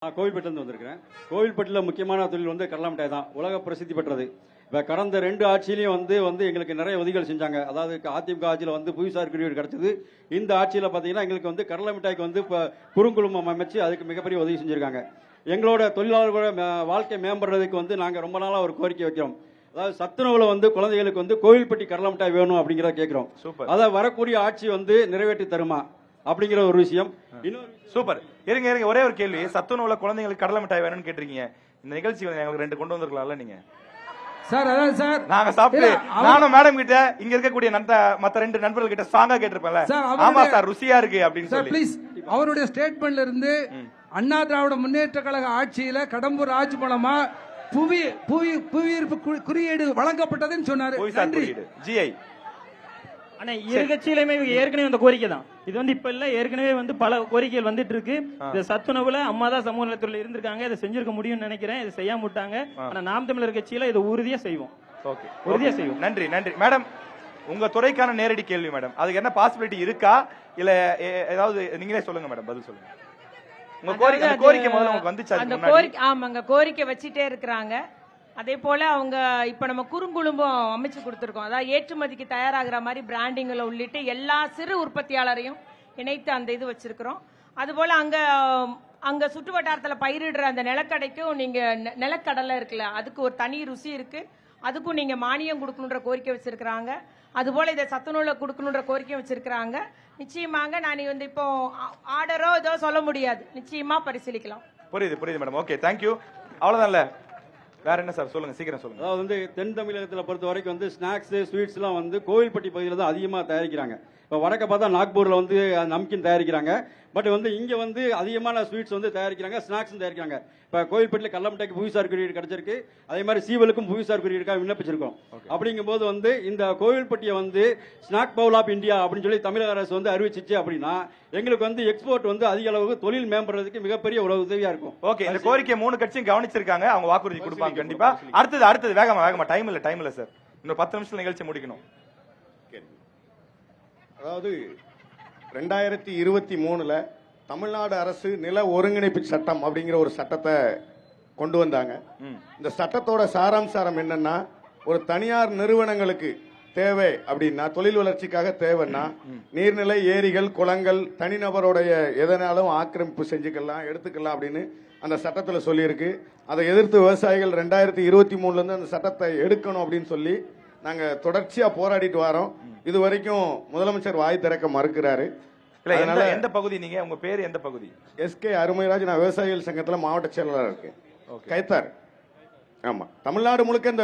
நான் கோவில்பட்டிலிருந்து வந்திருக்கிறேன். கோவில்பட்டியில் முக்கியமான தொழில் வந்து கடலை மிட்டாய் தான். உலக பிரசித்தி பெற்றது. இப்போ கடந்த 2 ஆட்சியிலையும் வந்து எங்களுக்கு நிறைய உதவிகள் செஞ்சாங்க. அதாவது அதிமுக ஆட்சியில் வந்து புவிசார் குறியீடு கிடைச்சது. இந்த ஆட்சியில் பார்த்தீங்கன்னா எங்களுக்கு வந்து கடலை மிட்டாய்க்கு வந்து இப்போ குறுங்குழுமம் அமைச்சு அதுக்கு மிகப்பெரிய உதவி செஞ்சுருக்காங்க. எங்களோட தொழிலாளர்களோட வாழ்க்கை மேம்படுறதுக்கு வந்து நாங்கள் ரொம்ப நாளாக ஒரு கோரிக்கை வைக்கிறோம். அதாவது சத்துணவுல வந்து குழந்தைகளுக்கு வந்து கோவில்பட்டி கடலை மிட்டாய் வேணும் அப்படிங்கிறத கேட்கிறோம். அதை வரக்கூடிய ஆட்சி வந்து நிறைவேற்றி தருமா அப்படிங்கிற ஒரு விஷயம். இன்னொரு சூப்பர். இருங்க ஒரே ஒரு கேள்வி. சத்துணவுல குழந்தைங்களுக்கு கடலை மிட்டாய் வேணும்னு கேட்டிருக்கீங்க. இந்த நிகழ்ச்சி எங்களுக்கு 2 கொண்டு வந்திருக்கலாம்ல நீங்க? சார் அதான் சார் நாங்க சாப்பிட்டு நானும் மேடம் கிட்ட இங்க இருக்கக்கூடிய மத்த 2 நண்பர்கள் கிட்ட ஸ்ட்ராங்கா கேட்டிருப்பேன்ல. ஆமா சார் ருசியா இருக்கு அப்படின்னு சொல்லி. ப்ளீஸ் அவருடைய ஸ்டேட்மெண்ட்ல இருந்து அண்ணா திராவிட முன்னேற்ற கழக ஆட்சியில கடம்பூர் ஆட்சி மூலமா புவியீர்ப்பு குறியீடு வழங்கப்பட்டதுன்னு சொன்னாரு. ஜிஐ ஆனா இரு கட்சியிலுமே ஏற்கனவே இந்த கோரிக்கை தான். இது வந்து இப்ப இல்ல, ஏற்கனவே வந்து பல கோரிக்கைகள் வந்துட்டு இருக்கு. இந்த சத்துணவுல அம்மா தான் சமூக நலத்துறையில இருந்திருக்காங்க. இதை செஞ்சிருக்க முடியும்னு நினைக்கிறேன். இதை செய்யாம விட்டாங்க. ஆனா நாம் தமிழர் கட்சியில இதை உறுதியா செய்வோம். உறுதியா செய்வோம். நன்றி மேடம். உங்க துறைக்கான நேரடி கேள்வி மேடம். அதுக்கு என்ன பாசிபிலிட்டி இருக்கா இல்ல ஏதாவது நீங்களே சொல்லுங்க மேடம், பதில் சொல்லுங்க. உங்க கோரிக்கை முதல்ல உங்களுக்கு வந்துச்சு? அந்த கோரிக்கை ஆமாங்க, கோரிக்கை வச்சிட்டே இருக்கிறாங்க. அதே போல அவங்க இப்ப நம்ம குறுங்குழும்பம் அமைச்சு கொடுத்திருக்கோம். அதாவது ஏற்றுமதிக்கு தயாராகிற மாதிரி பிராண்டிங்ல உள்ளிட்டு எல்லா சிறு உற்பத்தியாளரையும் இணைத்து அந்த இது வச்சிருக்கிறோம். அதுபோல அங்க சுற்று வட்டாரத்தில் பயிரிடுற அந்த நிலக்கடைக்கும் நீங்க நிலக்கடலை இருக்குல்ல, அதுக்கு ஒரு தனி ருசி இருக்கு. அதுக்கும் நீங்க மானியம் கொடுக்கணுன்ற கோரிக்கை வச்சிருக்கிறாங்க. அதுபோல இதை சத்துணவுல கொடுக்கணுன்ற கோரிக்கை வச்சிருக்கிறாங்க. நிச்சயமாக நான் வந்து இப்போ ஆர்டரோ ஏதோ சொல்ல முடியாது, நிச்சயமா பரிசீலிக்கலாம். புரியுது மேடம். Okay, thank you. அவ்வளவுதான்ல, வேற என்ன சார் சொல்லுங்க, சீக்கிரம் சொல்லுங்க. அதாவது வந்து தென் தமிழகத்தில் பொறுத்த வரைக்கும் வந்து ஸ்நாக்ஸ் ஸ்வீட்ஸ் எல்லாம் வந்து கோவில்பட்டி பகுதியில் தான் அதிகமாக தயாரிக்கிறாங்க. இப்போ வடக்க பார்த்தா நாக்பூர்ல வந்து நம்கின் தயாரிக்கிறாங்க. பட் வந்து இங்க வந்து அதிகமான ஸ்வீட்ஸ் வந்து தயாரிக்கிறாங்க, ஸ்நாக்ஸும் தயாரிக்கிறாங்க. இப்போ கோவில்பட்டியில் கடலை மிட்டாய்க்கு புவிசார் குறியீடு கிடைச்சிருக்கு. அதே மாதிரி சீவலுக்கும் புவிசார் குறியீடுக்காக விண்ணப்பிச்சிருக்கோம். அப்படிங்கும்போது வந்து இந்த கோவில்பட்டியை வந்து ஸ்நாக் பவுல் ஆஃப் இந்தியா அப்படின்னு சொல்லி தமிழக அரசு வந்து அறிவிச்சிச்சு அப்படின்னா எங்களுக்கு வந்து எக்ஸ்போர்ட் வந்து அதிக அளவுக்கு தொழில் மேம்படுறதுக்கு மிகப்பெரிய ஒரு உதவியா இருக்கும். ஓகே, இந்த கோரிக்கை 3 கட்சியும் கவனிச்சிருக்காங்க. அவங்க வாக்குறுதி கொடுப்பாங்க கண்டிப்பா. அடுத்தது வேகமா டைம் இல்ல சார். இன்னும் 10 நிமிஷம் நிகழ்ச்சி முடிக்கணும். அதாவது 2023ல தமிழ்நாடு அரசு நில ஒருங்கிணைப்பு சட்டம் அப்படிங்கிற ஒரு சட்டத்தை கொண்டு வந்தாங்க. இந்த சட்டத்தோட சாராம்சாரம் என்னன்னா, ஒரு தனியார் நிறுவனங்களுக்கு தேவை அப்படின்னா, தொழில் வளர்ச்சிக்காக தேவைன்னா நீர்நிலை, ஏரிகள், குளங்கள் தனிநபருடைய எதனாலும் ஆக்கிரமிப்பு செஞ்சுக்கலாம், எடுத்துக்கலாம் அப்படின்னு அந்த சட்டத்தில் சொல்லியிருக்கு. அதை எதிர்த்து விவசாயிகள் 2023ல இருந்து அந்த சட்டத்தை எடுக்கணும் அப்படின்னு சொல்லி நாங்க தொடர்ச்சியா போராடிட்டு வரோம். இது வரைக்கும் முதலமைச்சர் வாய் திறக்க மறுக்கிறாரு. எந்த பகுதி நீங்க? உங்க பேர் எந்த பகுதி? எஸ்கே அருமைராஜ். நான் விவசாயிகள் சங்கத்துல மாவட்ட செயலாளர் இருக்கேன், கைத்தார். ஆமா, தமிழ்நாடு முழுக்க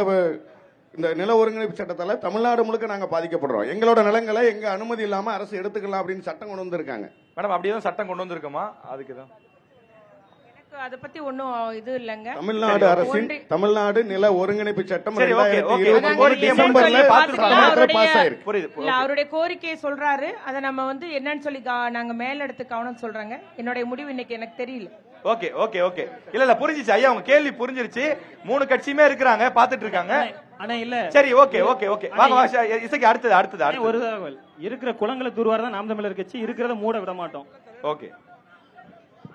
இந்த நில ஒருங்கிணைப்பு சட்டத்தால தமிழ்நாடு முழுக்க நாங்க பாதிக்கப்படுறோம். எங்களோட நிலங்களை எங்க அனுமதி இல்லாம அரசு எடுத்துக்கலாம் அப்படின்னு சட்டம் கொண்டு வந்திருக்காங்க. மேடம், அப்படியே சட்டம் கொண்டு வந்திருக்கோமா? அதுக்குதான் அதை பத்தி ஒன்னும் இது இல்லங்க. தமிழ்நாடு அரசின் தமிழ்நாடு நில ஒருங்கிணைப்பு சட்டம் அவருடைய கோரிக்கையை சொல்றாரு. அதை நம்ம வந்து என்னன்னு சொல்லி நாங்க மேல எடுத்து கவனம் சொல்றாங்க. என்னுடைய முடிவு இன்னைக்கு எனக்கு தெரியல. ஓகே இல்ல புரிஞ்சிச்சு ஐயா, உங்க கேள்வி புரிஞ்சிருச்சு. 3 கட்சியுமே இருக்கிறாங்க, பாத்துட்டு இருக்காங்க. ஆனா இல்ல சரி, ஓகே வாங்க இசைக்கு அடுத்தது ஒரு இருக்கிற குளங்களை தூர்வார தான் நாம் தமிழர் கட்சி, இருக்கிறத மூட விட மாட்டோம். ஓகே.